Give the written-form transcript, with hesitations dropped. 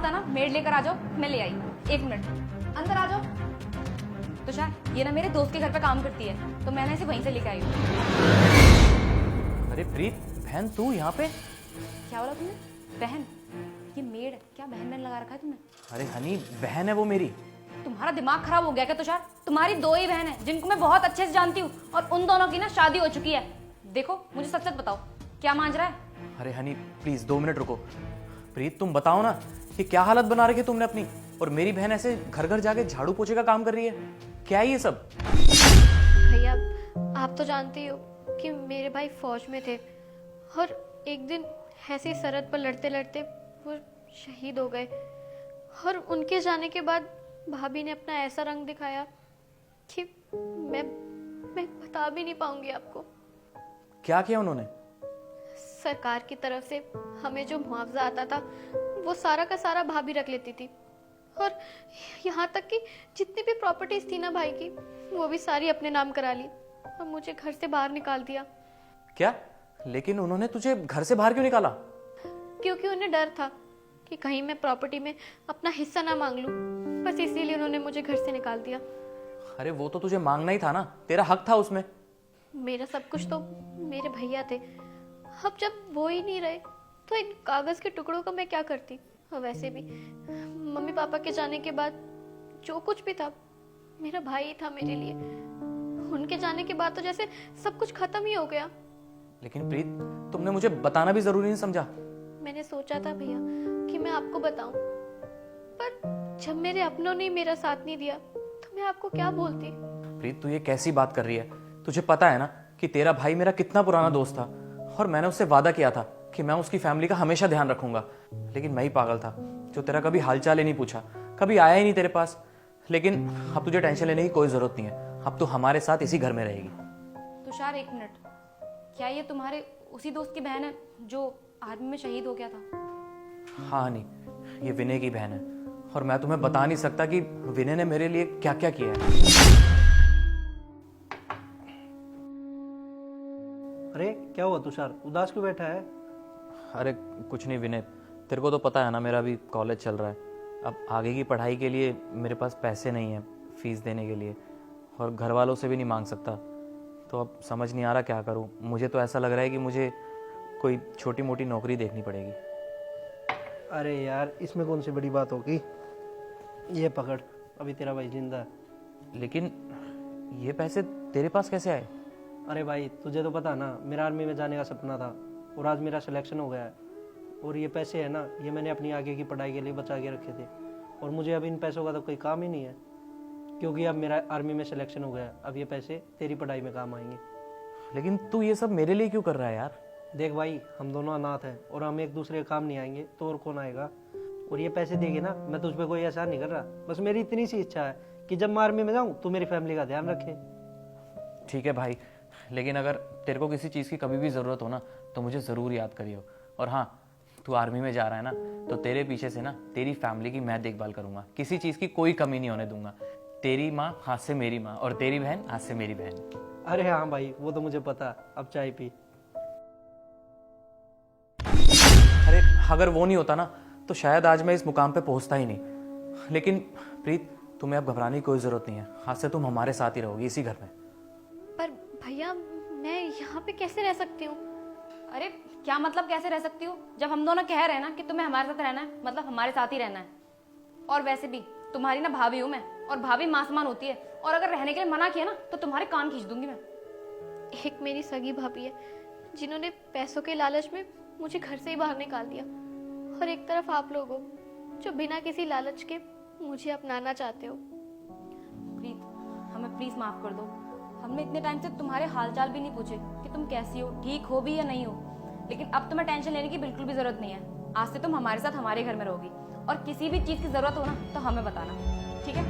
था ना मेड लेकर आ जाओ, मैं ले आई। एक मिनट, अंदर आ जाओ। तुषार, ये ना मेरे दोस्त के घर पे काम करती है, तो मैंने इसे वहीं से लेकर आई हूँ। अरे प्रीत, बहन तू यहाँ पे? क्या बोला तुमने? बहन? ये मेड है क्या? बहन बहन लगा रखा है तुमने? अरे हनी, बहन है वो मेरी। तुम्हारा दिमाग खराब हो गया क्या तुषार? तुम्हारी दो ही बहन है जिनको मैं बहुत अच्छे से जानती हूँ, और उन दोनों की ना शादी हो चुकी है। देखो, मुझे सच सच बताओ, क्या मांझ रहा है? अरे हनी प्लीज 2 मिनट रुको। प्रीत तुम बताओ ना, ये क्या हालत बना रखी है तुमने अपनी, और मेरी बहन ऐसे घर घर जाके झाड़ू पोछे का काम कर रही है। क्या है ये सब? भैया, आप तो जानते ही हो कि मेरे भाई फौज में थे, और एक दिन ऐसी सरहद पर लड़ते लड़ते वो शहीद हो गए। और उनके जाने के बाद भाभी ने अपना ऐसा रंग दिखाया कि मैं बता भी नहीं पाऊंगी आपको। क्या किया उन्होंने? सरकार की तरफ से हमें जो मुआवजा आता था वो सारा का सारा भाभी रख लेती थी, और यहाँ तक कि जितनी भी प्रॉपर्टीज थी ना भाई की, वो भी सारी अपने नाम करा ली और मुझे घर से बाहर निकाल दिया। क्या? लेकिन उन्होंने तुझे घर से बाहर क्यों निकाला? क्योंकि उन्हें डर था कि कहीं मैं प्रॉपर्टी में अपना हिस्सा ना मांग लूं, बस इसीलिए उन्होंने मुझे घर से निकाल दिया। अरे वो तो तुझे मांगना ही था ना, तेरा हक था उसमें। मेरा सब कुछ तो मेरे भैया थे, अब जब वो ही नहीं रहे तो इन कागज के टुकड़ों का मैं क्या करती। और वैसे भी मम्मी पापा के जाने के बाद जो कुछ भी था मेरा भाई ही था मेरे लिए। उनके जाने के बाद तो जैसे सब कुछ खत्म ही हो गया। लेकिन प्रीत, तुमने मुझे बताना भी जरूरी नहीं समझा? मैंने सोचा था भैया कि मैं आपको बताऊं, पर जब मेरे अपनों ने मेरा साथ नहीं दिया तो मैं आपको क्या बोलती। प्रीत, तू ये कैसी बात कर रही है? तुझे पता है ना कि तेरा भाई मेरा कितना पुराना दोस्त था, और मैंने उससे वादा किया था कि मैं उसकी फैमिली का हमेशा ध्यान रखूंगा। लेकिन मैं ही पागल था जो तेरा कभी हालचाल ही नहीं पूछा, कभी आया ही नहीं तेरे पास। लेकिन अब तुझे टेंशन लेने की कोई जरूरत नहीं है, अब तू हमारे साथ इसी घर में रहेगी। तुषार, एक मिनट, क्या ये तुम्हारे उसी दोस्त की बहन है जो आर्मी में शहीद हो गया था? हाँ हनी, ये विनय की बहन है, और मैं तुम्हें बता नहीं सकता कि विनय ने मेरे लिए क्या क्या किया है। अरे क्या हुआ तुषार, उदास क्यों बैठा है? अरे कुछ नहीं विनय, तेरे को तो पता है ना मेरा भी कॉलेज चल रहा है। अब आगे की पढ़ाई के लिए मेरे पास पैसे नहीं है फीस देने के लिए, और घर वालों से भी नहीं मांग सकता। तो अब समझ नहीं आ रहा क्या करूं। मुझे तो ऐसा लग रहा है कि मुझे कोई छोटी मोटी नौकरी देखनी पड़ेगी। अरे यार, इसमें कौन सी बड़ी बात होगी, ये पकड़, अभी तेरा भाई जिंदा है। लेकिन ये पैसे तेरे पास कैसे आए? अरे भाई, तुझे तो पता ना, मेरा आर्मी में जाने का सपना था, और आज मेरा सिलेक्शन हो गया है। और ये पैसे है ना, ये मैंने अपनी आगे की पढ़ाई के लिए बचा के रखे थे, और मुझे अब इन पैसों का तो कोई काम ही नहीं है, क्योंकि अब मेरा आर्मी में सिलेक्शन हो गया है। अब ये पैसे तेरी पढ़ाई में काम आएंगे। लेकिन तू ये सब मेरे लिए क्यों कर रहा है यार? देख भाई, हम दोनों अनाथ हैं, और हम एक दूसरे के काम नहीं आएंगे तो और कौन आएगा। और ये पैसे देगी ना, मैं तुझ पे कोई एहसान नहीं कर रहा, बस मेरी इतनी सी इच्छा है कि जब मैं आर्मी में जाऊँ तो मेरी फैमिली का ध्यान रखे। ठीक है भाई, लेकिन अगर तेरे को किसी चीज़ की कभी भी ज़रूरत हो ना तो मुझे ज़रूर याद करियो। और हाँ, तू आर्मी में जा रहा है ना, तो तेरे पीछे से ना तेरी फैमिली की मैं देखभाल करूंगा, किसी चीज़ की कोई कमी नहीं होने दूंगा। तेरी माँ हाथ से मेरी माँ, और तेरी बहन हाथ से मेरी बहन। अरे हाँ भाई, वो तो मुझे पता। अब चाय पी। अरे अगर वो नहीं होता ना तो शायद आज मैं इस मुकाम पे पहुंचता ही नहीं। लेकिन प्रीत, तुम्हें अब घबराने की कोई ज़रूरत नहीं है, आज से तुम हमारे साथ ही रहोगी इसी घर में। पर भैया, मैं यहाँ पे कैसे रह सकती हूँ? अरे क्या मतलब कैसे रह सकती हो? जब हम दोनों कह रहे हैं ना कि तुम्हें हमारे साथ रहना है, मतलब हमारे साथ ही रहना है। और वैसे भी तुम्हारी ना भाभी हूं मैं, और भाभी मां समान होती है, और अगर रहने के लिए मना किया ना तो तुम्हारे कान खींच दूंगी मैं। एक मेरी सगी भाभी है जिन्होंने पैसों के लालच में मुझे घर से ही बाहर निकाल दिया, और एक तरफ आप लोग हो जो बिना किसी लालच के मुझे अपनाना चाहते हो। प्रीत, हमें प्लीज माफ कर दो। हमने इतने टाइम से तुम्हारे हालचाल भी नहीं पूछे कि तुम कैसी हो, ठीक हो भी या नहीं हो। लेकिन अब तुम्हें टेंशन लेने की बिल्कुल भी जरूरत नहीं है। आज से तुम हमारे साथ हमारे घर में रहोगी, और किसी भी चीज की जरूरत हो ना तो हमें बताना, ठीक है?